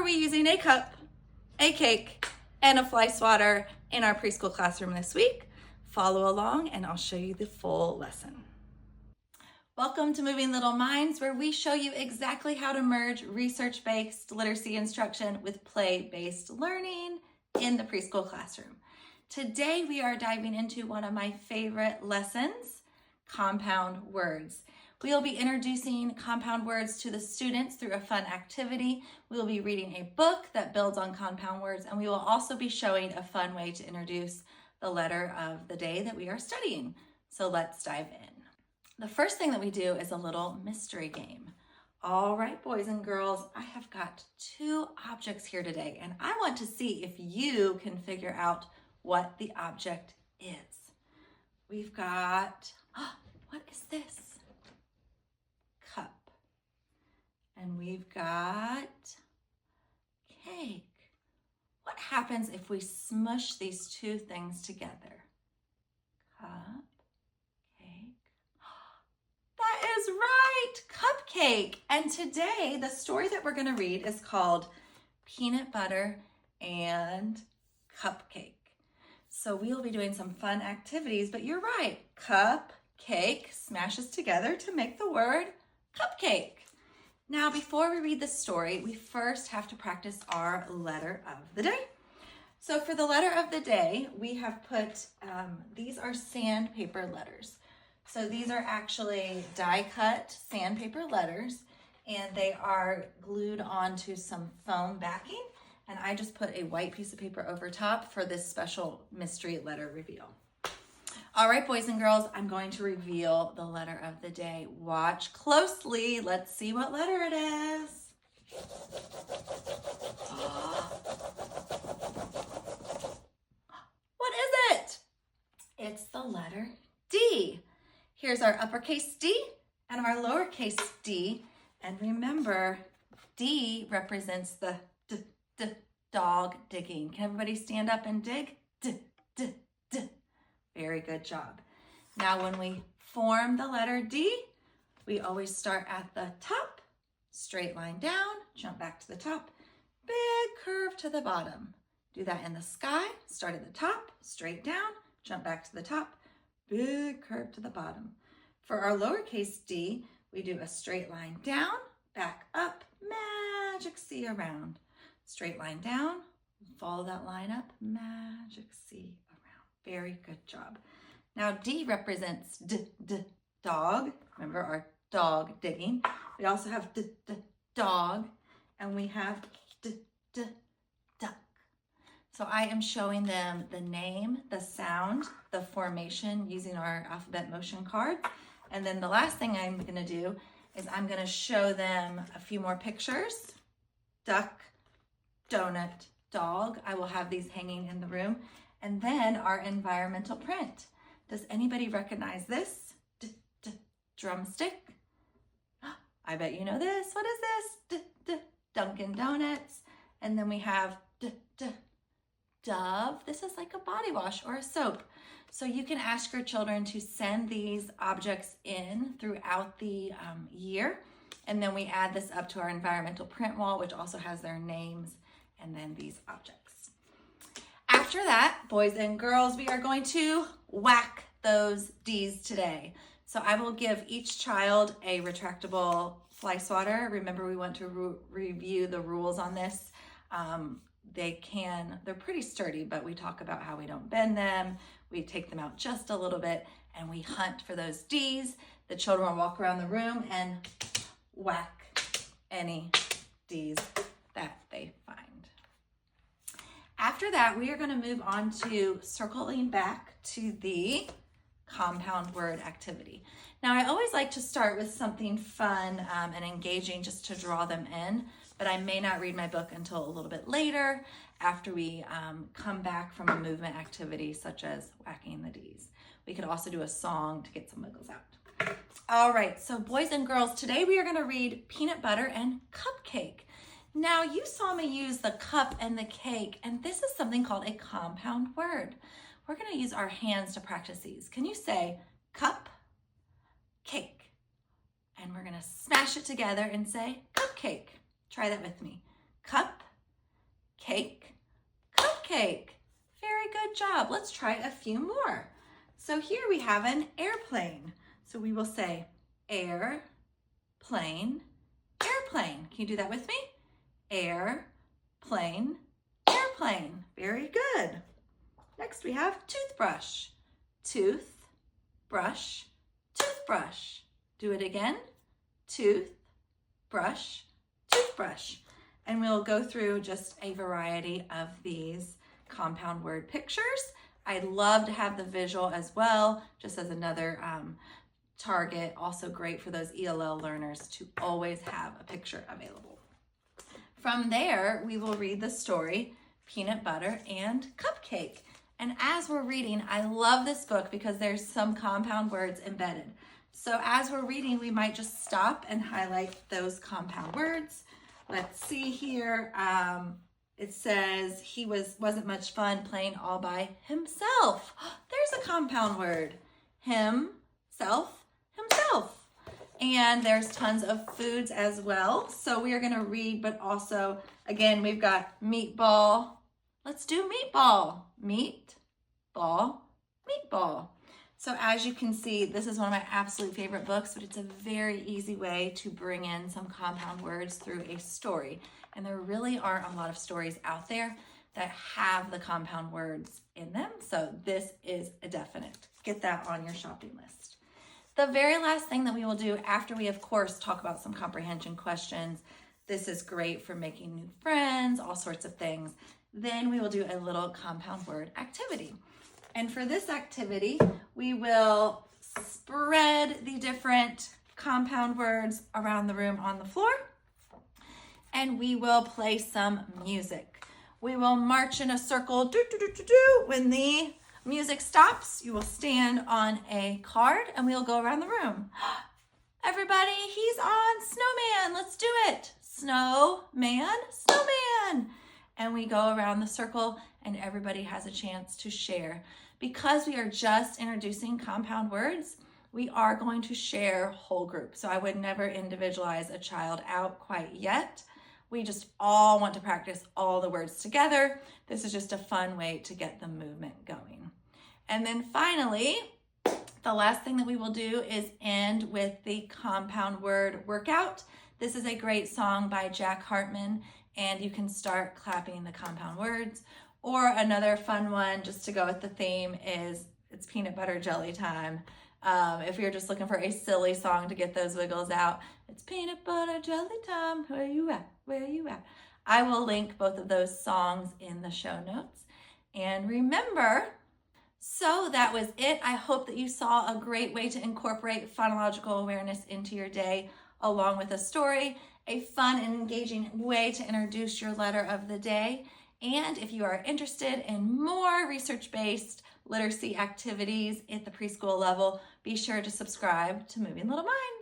we using a cup, a cake, and a fly swatter in our preschool classroom this week? Follow along and I'll show you the full lesson. Welcome to Moving Little Minds, where we show you exactly how to merge research-based literacy instruction with play-based learning in the preschool classroom. Today we are diving into one of my favorite lessons, compound words. We will be introducing compound words to the students through a fun activity. We will be reading a book that builds on compound words, and we will also be showing a fun way to introduce the letter of the day that we are studying. So let's dive in. The first thing that we do is a little mystery game. All right, boys and girls, I have got two objects here today, and I want to see if you can figure out what the object is. We've got, what is this? Cup. And we've got cake. What happens if we smush these two things together? Cup, cake. That is right, cupcake. And today, the story that we're going to read is called Peanut Butter and Cupcake. So we'll be doing some fun activities, but you're right. Cup, cake smashes together to make the word cupcake. Now, before we read the story, we first have to practice our letter of the day. So for the letter of the day, we have put, these are sandpaper letters. So these are actually die-cut sandpaper letters, and they are glued onto some foam backing. And I just put a white piece of paper over top for this special mystery letter reveal. All right, boys and girls, I'm going to reveal the letter of the day. Watch closely. Let's see what letter it is. What is it? It's the letter D. Here's our uppercase D and our lowercase d. And remember, D represents the dog digging. Can everybody stand up and dig? D. Very good job. Now, when we form the letter D, we always start at the top, straight line down, jump back to the top, big curve to the bottom. Do that in the sky, start at the top, straight down, jump back to the top, big curve to the bottom. For our lowercase d, we do a straight line down, back up, magic C around. Straight line down, follow that line up, magic C around. Very good job. Now D represents dog. Remember our dog digging. We also have dog, and we have duck. So I am showing them the name, the sound, the formation using our alphabet motion card. And then the last thing I'm going to do is I'm going to show them a few more pictures. Duck, donut, dog. I will have these hanging in the room. And then our environmental print. Does anybody recognize this? Drumstick. I bet you know this. What is this? Dunkin' Donuts. And then we have Dove. This is like a body wash or a soap. So you can ask your children to send these objects in throughout the year. And then we add this up to our environmental print wall, which also has their names and then these objects. After that, boys and girls, we are going to whack those D's today. So I will give each child a retractable fly swatter. Remember, we want to review the rules on this. They're pretty sturdy, but we talk about how we don't bend them. We take them out just a little bit and we hunt for those D's. The children will walk around the room and whack any D's that they find. After that, we are going to move on to circling back to the compound word activity. Now, I always like to start with something fun and engaging just to draw them in, but I may not read my book until a little bit later after we come back from a movement activity such as whacking the D's. We could also do a song to get some wiggles out. All right, so boys and girls, today we are going to read Peanut Butter and Cupcake. Now, you saw me use the cup and the cake, and this is something called a compound word. We're going to use our hands to practice these. Can you say cup, cake? And we're going to smash it together and say cupcake. Try that with me. Cup, cake, cupcake. Very good job. Let's try a few more. So here we have an airplane. So we will say air, plane, airplane. Can you do that with me? Air, plane, airplane. Very good. Next we have toothbrush. Tooth, brush, toothbrush. Do it again. Tooth, brush, toothbrush. And we'll go through just a variety of these compound word pictures. I'd love to have the visual as well, just as another target. Also great for those ELL learners to always have a picture available. From there, we will read the story, Peanut Butter and Cupcake. And as we're reading, I love this book because there's some compound words embedded. So as we're reading, we might just stop and highlight those compound words. Let's see here. It says he wasn't much fun playing all by himself. There's a compound word. Himself, himself. And there's tons of foods as well. So we are going to read, but also, again, we've got meatball. Let's do meatball. Meat, ball, meatball. So as you can see, this is one of my absolute favorite books, but it's a very easy way to bring in some compound words through a story. And there really aren't a lot of stories out there that have the compound words in them. So this is a definite. Get that on your shopping list. The very last thing that we will do after we, of course, talk about some comprehension questions. This is great for making new friends, all sorts of things. Then we will do a little compound word activity. And for this activity, we will spread the different compound words around the room on the floor. And we will play some music. We will march in a circle. Do, do, do, do, do. When the music stops, you will stand on a card and we'll go around the room. Everybody, he's on snowman. Let's do it. Snowman, snowman. And we go around the circle and everybody has a chance to share. Because we are just introducing compound words, we are going to share whole group. So I would never individualize a child out quite yet. We just all want to practice all the words together. This is just a fun way to get the movement going. And then finally, the last thing that we will do is end with the compound word workout. This is a great song by Jack Hartmann, and you can start clapping the compound words. Or another fun one, just to go with the theme, is it's peanut butter jelly time. If you're just looking for a silly song to get those wiggles out, it's peanut butter jelly time. Where you at? Where you at? I will link both of those songs in the show notes. And remember, so that was it. I hope that you saw a great way to incorporate phonological awareness into your day, along with a story, a fun and engaging way to introduce your letter of the day. And if you are interested in more research-based literacy activities at the preschool level, be sure to subscribe to Moving Little Minds.